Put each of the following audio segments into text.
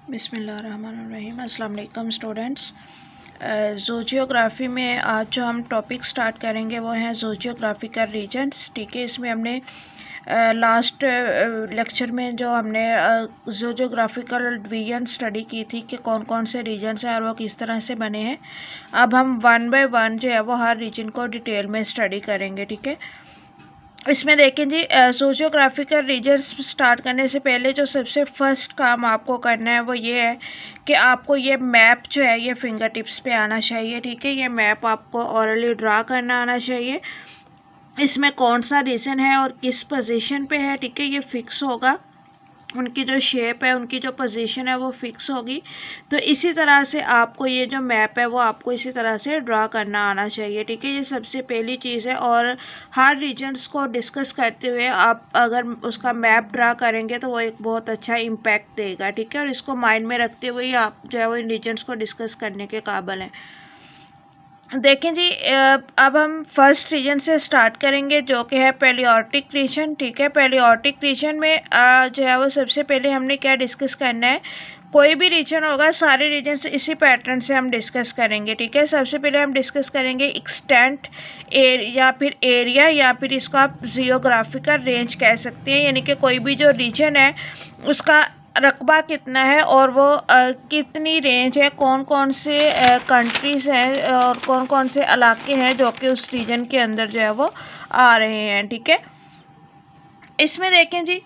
बिस्मिल्लाहिर्रहमानिर्रहीम। अस्सलाम वालेकुम स्टूडेंट्स। ज़ूजियोग्राफ़ी में आज जो हम टॉपिक स्टार्ट करेंगे वो है ज़ूजियोग्राफिकल रीजन्स। ठीक है, इसमें हमने लास्ट लेक्चर में जो हमने ज़ूजियोग्राफिकल डिवीजन स्टडी की थी कि कौन कौन से रीजन्स हैं और वो किस तरह से बने हैं। अब हम वन बाय वन जो है वो हर रीजन को डिटेल में स्टडी करेंगे। ठीक है, इसमें देखें जी, सोशियोग्राफिकल रीजन्स स्टार्ट करने से पहले जो सबसे फर्स्ट काम आपको करना है वो ये है कि आपको ये मैप जो है ये फिंगर टिप्स पे आना चाहिए। ठीक है, ये मैप आपको ऑरली ड्रा करना आना चाहिए। इसमें कौन सा रीजन है और किस पोजीशन पे है, ठीक है, ये फिक्स होगा। उनकी जो शेप है, उनकी जो पोजीशन है वो फिक्स होगी। तो इसी तरह से आपको ये जो मैप है वो आपको इसी तरह से ड्रा करना आना चाहिए। ठीक है, ये सबसे पहली चीज़ है। और हर रीजन्स को डिस्कस करते हुए आप अगर उसका मैप ड्रा करेंगे तो वो एक बहुत अच्छा इम्पैक्ट देगा। ठीक है, और इसको माइंड में रखते हुए ही आप जो है वो इन रीजन्स को डिस्कस करने के काबिल हैं। देखें जी, अब हम फर्स्ट रीजन से स्टार्ट करेंगे जो कि है पैलियोटिक रीजन। ठीक है, पैलियोटिक रीजन में जो है वो सबसे पहले हमने क्या डिस्कस करना है, कोई भी रीजन होगा सारे रीजन से इसी पैटर्न से हम डिस्कस करेंगे। ठीक है, सबसे पहले हम डिस्कस करेंगे एक्सटेंट या फिर एरिया या फिर इसको आप जियोग्राफिकल रेंज कह सकते हैं, यानी कि कोई भी जो रीजन है उसका रकबा कितना है और वो कितनी रेंज है, कौन कौन से कंट्रीज़ हैं और कौन कौन से इलाके हैं जो कि उस रीजन के अंदर जो है वो आ रहे हैं। ठीक है, इसमें देखें जी,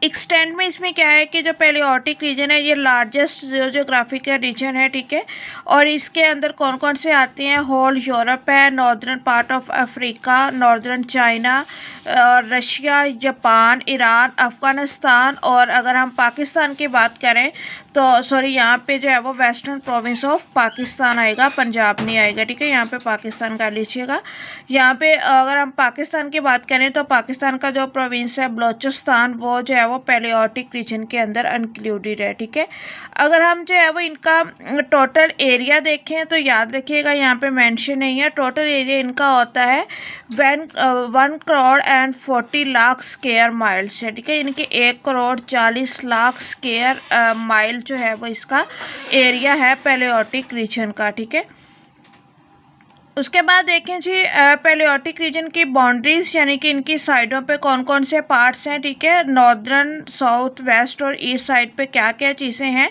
एक्सटेंट में इसमें क्या है कि जो पैलियोटिक रीजन है ये लार्जेस्ट जियोग्राफिकल रीजन है। ठीक है, और इसके अंदर कौन कौन से आते हैं, होल यूरोप है, northern part of Africa, northern China और रशिया, जापान, ईरान, अफ़गानिस्तान। और अगर हम पाकिस्तान की बात करें तो सॉरी, यहाँ पे जो है वो वेस्टर्न प्रोविंस ऑफ पाकिस्तान आएगा, पंजाब नहीं आएगा। ठीक है, यहाँ पे पाकिस्तान का लीजिएगा। यहाँ पे अगर हम पाकिस्तान की बात करें तो पाकिस्तान का जो प्रोविंस है बलोचिस्तान, वो जो है वो पैलियोटिक रीजन के अंदर इंक्लूडेड है। ठीक है, अगर हम जो है वो इनका टोटल एरिया देखें तो याद रखिएगा यहाँ पे मेंशन नहीं है। टोटल एरिया इनका होता है 1,40,40 स्क्वायर माइल्स है। ठीक है, इनके 1,40,40 स्क्वायर माइल जो है वो इसका एरिया है पैलियोटिक रीजन का। ठीक है, उसके बाद देखें जी, पैलियोटिक रीजन की बाउंड्रीज यानी कि इनकी साइडों पे कौन कौन से पार्ट्स हैं। ठीक है, नॉर्दर्न, साउथ, वेस्ट और ईस्ट साइड पे क्या क्या चीज़ें हैं।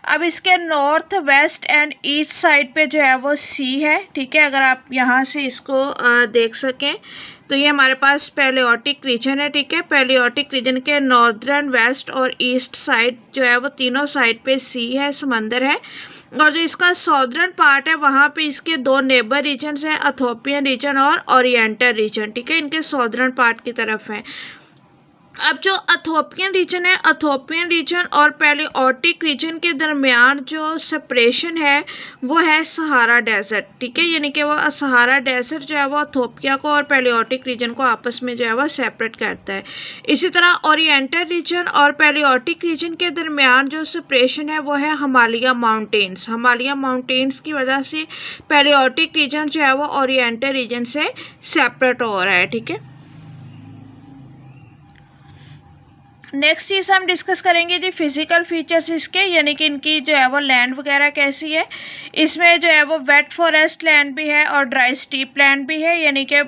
अब इसके north, west and east side पे जो है वो सी है। ठीक है, अगर आप यहाँ से इसको देख सकें तो ये हमारे पास पैलियोटिक रीजन है। ठीक है, पैलियोटिक रीजन के नॉर्दर्न, वेस्ट और ईस्ट साइड जो है वो तीनों साइड पे सी है, समंदर है। और जो इसका सॉदर्न पार्ट है वहाँ पे इसके दो नेबर रीजन्स हैं, इथोपियन रीजन और ओरिएंटल रीजन। ठीक है, इनके सॉदर्न पार्ट की तरफ हैं। अब जो इथोपियन रीजन है, इथोपियन रीजन और पैलियोटिक रीजन के दरमियान जो सेपरेशन है वो है सहारा डेजर्ट। ठीक है, यानी कि वो सहारा डेजर्ट जो है वो इथोपिया को और पैलियोटिक रीजन को आपस में जो है वो सेपरेट करता है। इसी तरह ओरिएंटल रीजन और पैलियोटिक रीजन के दरमियान जो सेपरेशन है वो है हिमालय माउंटेन्स। हिमालय माउंटेन्स की वजह से पैलियोटिक रीजन जो है वो ओरिएंटल रीजन से सेपरेट हो रहा है। ठीक है, नेक्स्ट चीज़ हम डिस्कस करेंगे जी फिजिकल फीचर्स इसके, यानी कि इनकी जो है वो लैंड वगैरह कैसी है। इसमें जो है वो वेट फॉरेस्ट लैंड भी है और ड्राई स्टीप लैंड भी है, यानी कि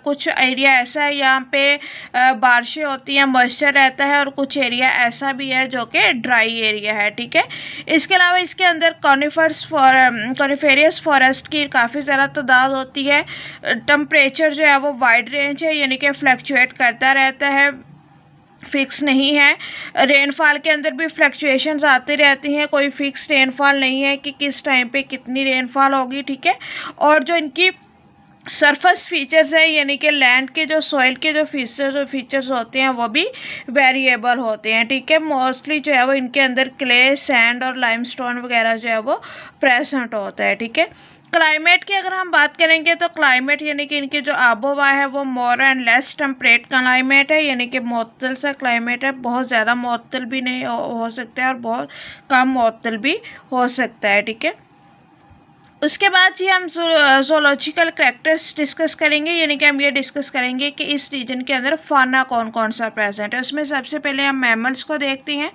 कुछ एरिया ऐसा है यहाँ पे बारिशें होती हैं, मॉइस्चर रहता है, और कुछ एरिया ऐसा भी है जो कि ड्राई एरिया है। ठीक है, इसके अलावा इसके अंदर कॉनिफेरियस फॉरेस्ट की काफ़ी ज़्यादा तादाद होती है। टेम्परेचर जो है वो वाइड रेंज है, यानी कि फ्लक्चुएट करता रहता है, फिक्स नहीं है। रेनफॉल के अंदर भी फ्लक्चुएशंस आती रहती हैं, कोई फिक्स रेनफॉल नहीं है कि किस टाइम पे कितनी रेनफॉल होगी। ठीक है, और जो इनकी सरफेस फीचर्स है यानी कि लैंड के जो सॉइल के जो फीचर्स होते हैं वो भी वेरिएबल होते हैं। ठीक है, मोस्टली जो है वो इनके अंदर क्ले, सैंड और लाइमस्टोन वगैरह जो है वो प्रेजेंट होता है। ठीक है, क्लाइमेट की अगर हम बात करेंगे तो क्लाइमेट यानी कि इनकी जो आबोहवा है वो more and less temperate climate है, यानी कि मुअत्तल सा क्लाइमेट है। बहुत ज़्यादा मुअत्तल भी नहीं हो सकता है और बहुत कम मुअत्तल भी हो सकता है। ठीक है, उसके बाद जी हम ज़ूलॉजिकल कैरेक्टर्स डिस्कस करेंगे, यानी कि हम ये डिस्कस करेंगे कि इस रीजन के अंदर फाना कौन कौन सा प्रेजेंट है। उसमें सबसे पहले हम मैमल्स को देखते हैं।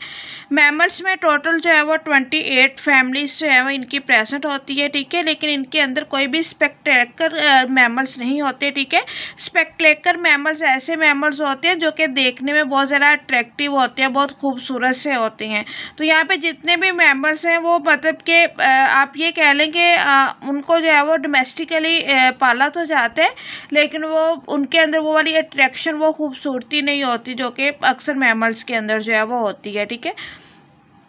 मैमल्स में टोटल जो है वो 28 फैमिलीज जो है वो इनकी प्रेजेंट होती है, ठीक है, लेकिन इनके अंदर कोई भी स्पेक्टेकुलर मैमल्स नहीं होते, ठीक है। स्पेक्टेकुलर मैमल्स ऐसे मैमल्स होते हैं जो कि देखने में बहुत ज़्यादा अट्रैक्टिव होते हैं, बहुत खूबसूरत से होते हैं। तो यहाँ पे जितने भी मैमल्स हैं वो मतलब कि आप ये कह लें कि उनको जो है वो डोमेस्टिकली पाला तो जाता है, लेकिन वो उनके अंदर वो वाली अट्रैक्शन, वो खूबसूरती नहीं होती जो कि अक्सर मैमल्स के अंदर जो है वो होती है, ठीक है।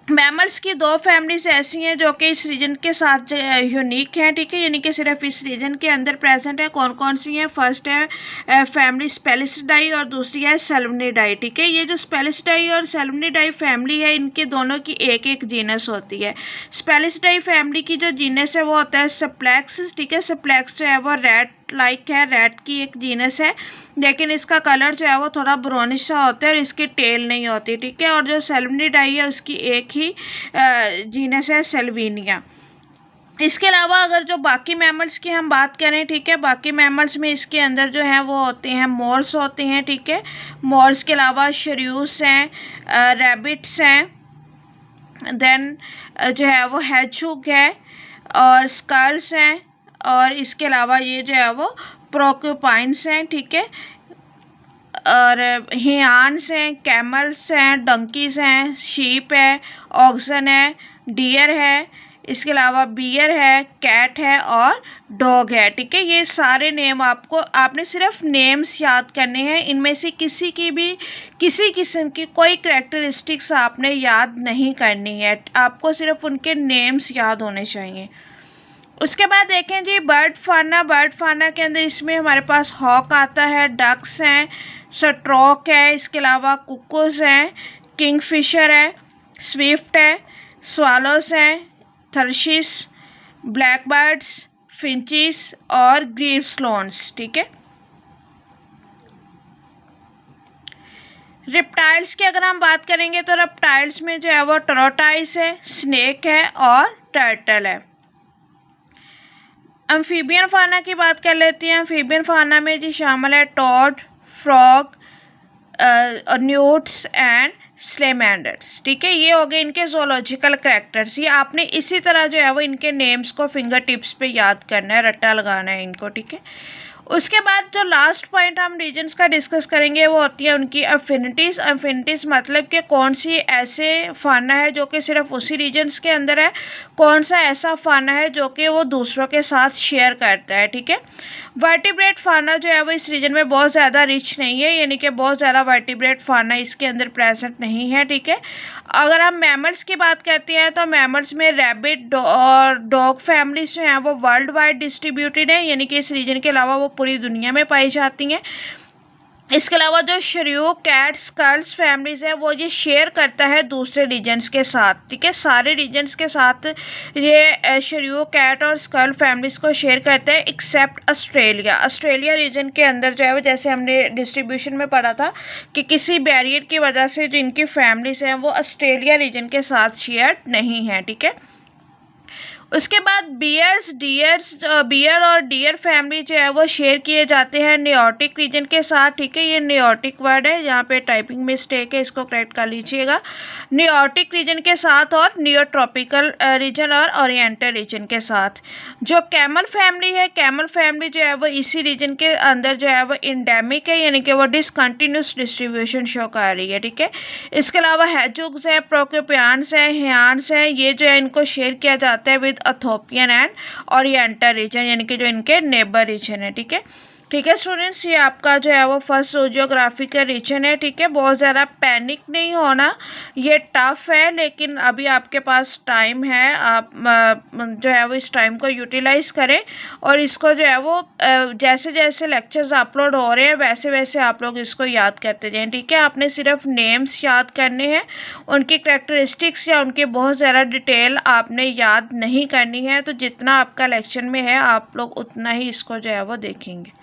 मैमल्स की दो फैमिलीज ऐसी हैं जो कि इस रीजन के साथ यूनिक हैं, ठीक है, यानी कि सिर्फ इस रीजन के अंदर प्रेजेंट है। कौन कौन सी हैं? फर्स्ट है फैमिली स्पेलिसिडाई और दूसरी है सेल्वनिडाई, ठीक है। ये जो स्पेलिसिडाई और सेल्वनिडाई फैमिली है, इनके दोनों की एक एक जीनस होती है। स्पेलिसिडाई फैमिली की जो जीनस है वो होता है सप्लेक्स, ठीक है। सप्लेक्स जो है वो रैट लाइक है, रैट की एक जीनस है, लेकिन इसका कलर जो है वो थोड़ा ब्राउनिश सा होता है और इसकी टेल नहीं होती, ठीक है। और जो सेल्वनिडाई है उसकी एक ही जीनस है सेल्विनिया। इसके अलावा अगर जो बाकी मैमल्स की हम बात करें, ठीक है, बाकी मैमल्स में इसके अंदर जो है वो होते हैं मोर्स होते हैं, ठीक है। मोर्स के अलावा शर्यूस हैं, रैबिट्स हैं, देन जो है वो हैचहुक है और स्कल्स हैं, और इसके अलावा ये जो है वो प्रोक्यूपाइंस हैं, ठीक है, और हियान्स हैं, कैमल्स हैं, डंकीज हैं, शीप है, ऑक्सन है, डियर है, इसके अलावा बियर है, कैट है और डॉग है, ठीक है। ये सारे नेम आपने सिर्फ नेम्स याद करने हैं। इनमें से किसी की भी किसी किस्म की कोई कैरेक्टरिस्टिक्स आपने याद नहीं करनी है, आपको सिर्फ उनके नेम्स याद होने चाहिए। उसके बाद देखें जी बर्ड फाना के अंदर इसमें हमारे पास हॉक आता है, डक्स हैं, स्ट्रॉक है, इसके अलावा कुकुस हैं, किंगफिशर है, स्विफ्ट है, स्वालोस हैं, थर्शिस, ब्लैक बर्ड्स, फिंचिस और ग्रीवस्लोन्स, ठीक है। रिप्टाइल्स की अगर हम बात करेंगे तो रिप्टाइल्स में जो है वो टोरटाइस है, स्नेक है और टर्टल है। एम्फीबियन फाना की बात कर लेते हैं। एम्फीबियन फाना में जी शामिल है टॉड, फ्रॉग, न्यूट्स एंड स्लेमेंडर्स, ठीक है। ये हो गए इनके जोलॉजिकल कैरेक्टर्स। ये आपने इसी तरह जो है वो इनके नेम्स को फिंगर टिप्स पे याद करना है, रट्टा लगाना है इनको, ठीक है। उसके बाद जो लास्ट पॉइंट हम रीजन्स का डिस्कस करेंगे वो होती है उनकी अफिनिटीज़। अफिनिटीज़ मतलब कि कौन सी ऐसे फाना है जो कि सिर्फ उसी रीजन्स के अंदर है, कौन सा ऐसा फाना है जो कि वो दूसरों के साथ शेयर करता है, ठीक है। वर्टिब्रेट फाना जो है वो इस रीजन में बहुत ज़्यादा रिच नहीं है, यानी कि बहुत ज़्यादा वर्टिब्रेट फाना इसके अंदर प्रेजेंट नहीं है, ठीक है। अगर हम मैमल्स की बात करते हैं तो मैमल्स में रैबिट और डॉग फैमिलीज जो हैं वो वर्ल्ड वाइड डिस्ट्रीब्यूटेड है, यानी कि इस रीजन के अलावा वो पूरी दुनिया में पाई जाती हैं। इसके अलावा जो शर्यू, कैट, स्कल्स फैमिलीज़ है वो ये शेयर करता है दूसरे रीजन्स के साथ, ठीक है। सारे रीजन्स के साथ ये शर्यू, कैट और स्कल फैमिलीज़ को शेयर करता है एक्सेप्ट ऑस्ट्रेलिया। ऑस्ट्रेलिया रीजन के अंदर जो है वो जैसे हमने डिस्ट्रीब्यूशन में पढ़ा था कि किसी बैरियर की वजह से जो इनकी फैमिलीज़ हैं वो ऑस्ट्रेलिया रीजन के साथ शेयर नहीं है, ठीक है। उसके बाद बियर और डियर फैमिली जो है वो शेयर किए जाते हैं नियोटिक रीजन के साथ, ठीक है। ये नियोटिक वर्ड है, यहाँ पे टाइपिंग मिस्टेक है, इसको करेक्ट कर लीजिएगा। नियोटिक रीजन के साथ और नियोट्रॉपिकल रीजन और ओरिएंटल रीजन के साथ। जो कैमल फैमिली है, कैमल फैमिली जो है वो इसी रीजन के अंदर जो है वो इंडेमिक है, यानी कि वो डिसकंटिन्यूस डिस्ट्रीब्यूशन शो कर रही है, ठीक है। इसके अलावा हैजुग्स है, प्रोक्यूपियंस है, हियान्स है, ये जो है इनको शेयर किया जाता है with Ethiopian and oriental region, यानी कि जो इनके नेबर रीजन है, ठीक है। ठीक है स्टूडेंट्स, ये आपका जो है वो फर्स्ट जियोग्राफी का रीजन है, ठीक है। बहुत ज़्यादा पैनिक नहीं होना, ये टफ है, लेकिन अभी आपके पास टाइम है, आप जो है वो इस टाइम को यूटिलाइज़ करें और इसको जो है वो जैसे जैसे लेक्चर्स अपलोड हो रहे हैं वैसे वैसे आप लोग इसको याद करते जाएं, ठीक है। आपने सिर्फ नेम्स याद करने हैं, उनकी करैक्टरिस्टिक्स या उनके बहुत ज़्यादा डिटेल आपने याद नहीं करनी है। तो जितना आपका लेक्चर में है आप लोग उतना ही इसको जो है वो देखेंगे।